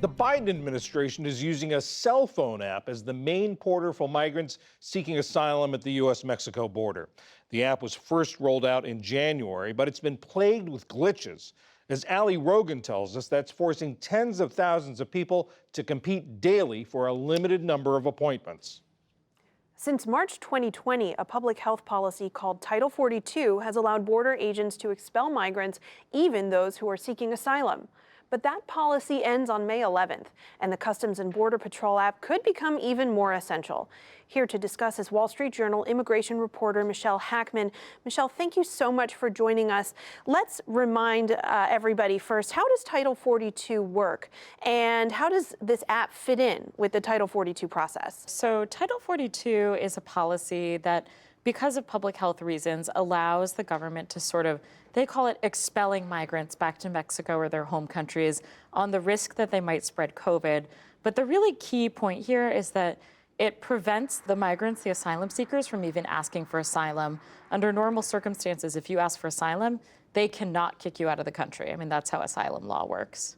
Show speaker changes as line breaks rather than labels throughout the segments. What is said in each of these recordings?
The Biden administration is using a cell phone app as the main portal for migrants seeking asylum at the U.S.-Mexico border. The app was first rolled out in January, but it's been plagued with glitches. As Ali Rogan tells us, that's forcing tens of thousands of people to compete daily for a limited number of appointments.
Since March 2020, a public health policy called Title 42 has allowed border agents to expel migrants, even those who are seeking asylum. But that policy ends on May 11th, and the Customs and Border Patrol app could become even more essential. Here to discuss is Wall Street Journal immigration reporter Michelle Hackman. Michelle, thank you so much for joining us. Let's remind everybody first, how does Title 42 work? And how does this app fit in with the Title 42 process?
So Title 42 is a policy that, because of public health reasons, allows the government to they call it expelling migrants back to Mexico or their home countries on the risk that they might spread COVID. But the really key point here is that it prevents the migrants, the asylum seekers, from even asking for asylum. Under normal circumstances, if you ask for asylum, they cannot kick you out of the country. I mean, that's how asylum law works.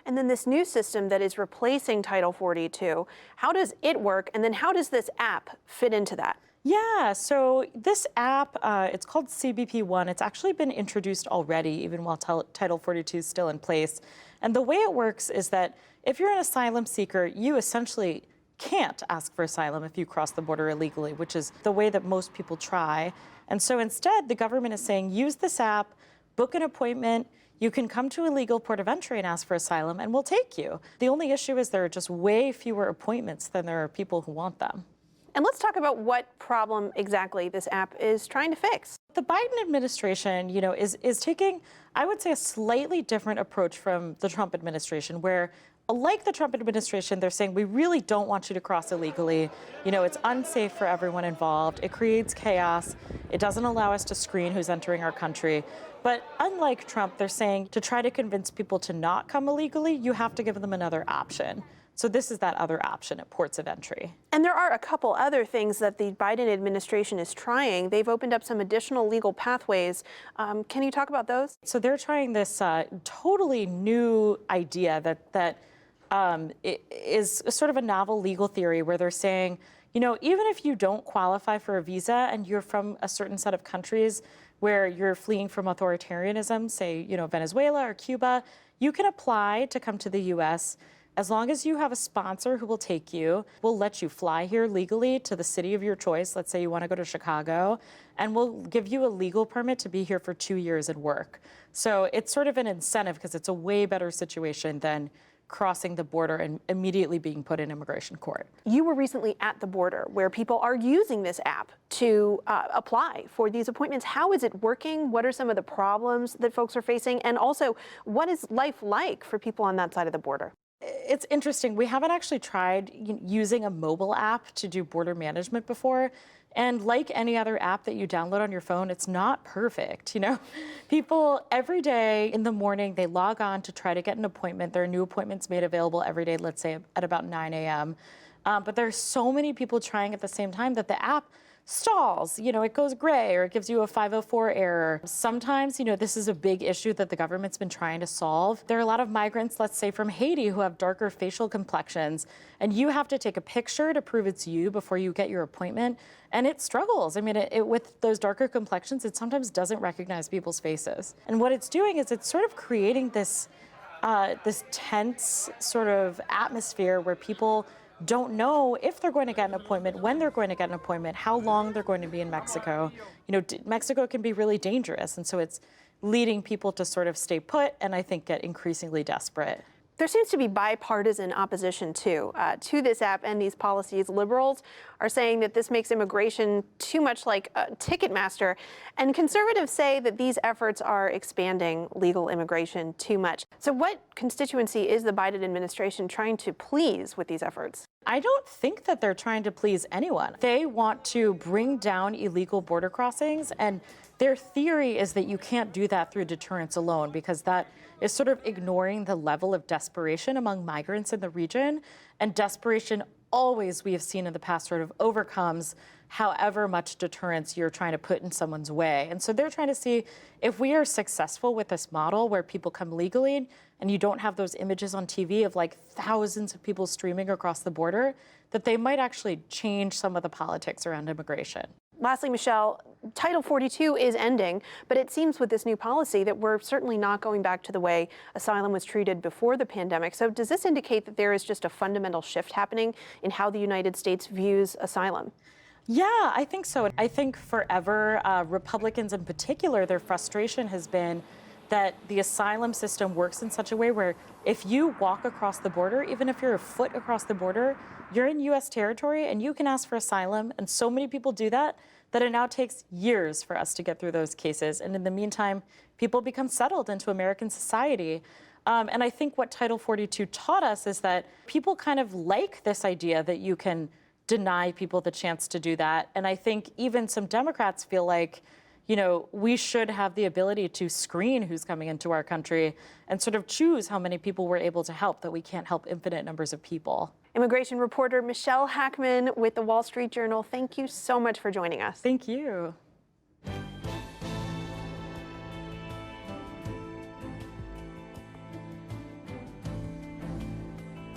And then this new system that is replacing Title 42, how does it work? And then how does this app fit into that?
Yeah, so this app, it's called CBP One. It's actually been introduced already, even while Title 42 is still in place. And the way it works is that if you're an asylum seeker, you essentially can't ask for asylum if you cross the border illegally, which is the way that most people try. And so instead, the government is saying, use this app, book an appointment. You can come to a legal port of entry and ask for asylum, and we'll take you. The only issue is there are just way fewer appointments than there are people who want them.
And let's talk about what problem exactly this app is trying to fix.
The Biden administration, is taking, I would say, a slightly different approach from the Trump administration, where, like the Trump administration, they're saying, we really don't want you to cross illegally. It's unsafe for everyone involved. It creates chaos. It doesn't allow us to screen who's entering our country. But unlike Trump, they're saying to try to convince people to not come illegally, you have to give them another option. So this is that other option at ports of entry.
And there are a couple other things that the Biden administration is trying. They've opened up some additional legal pathways. Can you talk about those?
So they're trying this totally new idea that is sort of a novel legal theory where they're saying, even if you don't qualify for a visa and you're from a certain set of countries where you're fleeing from authoritarianism, say, Venezuela or Cuba, you can apply to come to the U.S. As long as you have a sponsor who will take you. We'll let you fly here legally to the city of your choice. Let's say you want to go to Chicago, and we'll give you a legal permit to be here for 2 years and work. So it's sort of an incentive because it's a way better situation than crossing the border and immediately being put in immigration court.
You were recently at the border where people are using this app to apply for these appointments. How is it working? What are some of the problems that folks are facing? And also, what is life like for people on that side of the border?
It's interesting. We haven't actually tried using a mobile app to do border management before. And like any other app that you download on your phone, it's not perfect. People every day in the morning, they log on to try to get an appointment. There are new appointments made available every day, let's say at about 9 a.m. But there's so many people trying at the same time that the app stalls, it goes gray or it gives you a 504 error. Sometimes, this is a big issue that the government's been trying to solve. There are a lot of migrants, let's say from Haiti, who have darker facial complexions, and you have to take a picture to prove it's you before you get your appointment. And it struggles. I mean, with those darker complexions, it sometimes doesn't recognize people's faces. And what it's doing is it's sort of creating this tense sort of atmosphere where people don't know if they're going to get an appointment, when they're going to get an appointment, how long they're going to be in Mexico. Mexico can be really dangerous, and so it's leading people to sort of stay put and I think get increasingly desperate.
There seems to be bipartisan opposition, too, to this app and these policies. Liberals are saying that this makes immigration too much like Ticketmaster, and conservatives say that these efforts are expanding legal immigration too much. So what constituency is the Biden administration trying to please with these efforts?
I don't think that they're trying to please anyone. They want to bring down illegal border crossings, and their theory is that you can't do that through deterrence alone, because that is sort of ignoring the level of desperation among migrants in the region. And desperation always, we have seen in the past, sort of overcomes however much deterrence you're trying to put in someone's way. And so they're trying to see if we are successful with this model where people come legally and you don't have those images on TV of like thousands of people streaming across the border, that they might actually change some of the politics around immigration.
Lastly, Michelle, Title 42 is ending, but it seems with this new policy that we're certainly not going back to the way asylum was treated before the pandemic. So does this indicate that there is just a fundamental shift happening in how the United States views asylum?
Yeah, I think so. I think forever, Republicans in particular, their frustration has been that the asylum system works in such a way where if you walk across the border, even if you're a foot across the border, you're in U.S. territory and you can ask for asylum. And so many people do that it now takes years for us to get through those cases. And in the meantime, people become settled into American society. And I think what Title 42 taught us is that people kind of like this idea that you can deny people the chance to do that. And I think even some Democrats feel like, you know, we should have the ability to screen who's coming into our country and sort of choose how many people we're able to help, that we can't help infinite numbers of people.
Immigration reporter Michelle Hackman with the Wall Street Journal, thank you so much for joining us.
Thank you.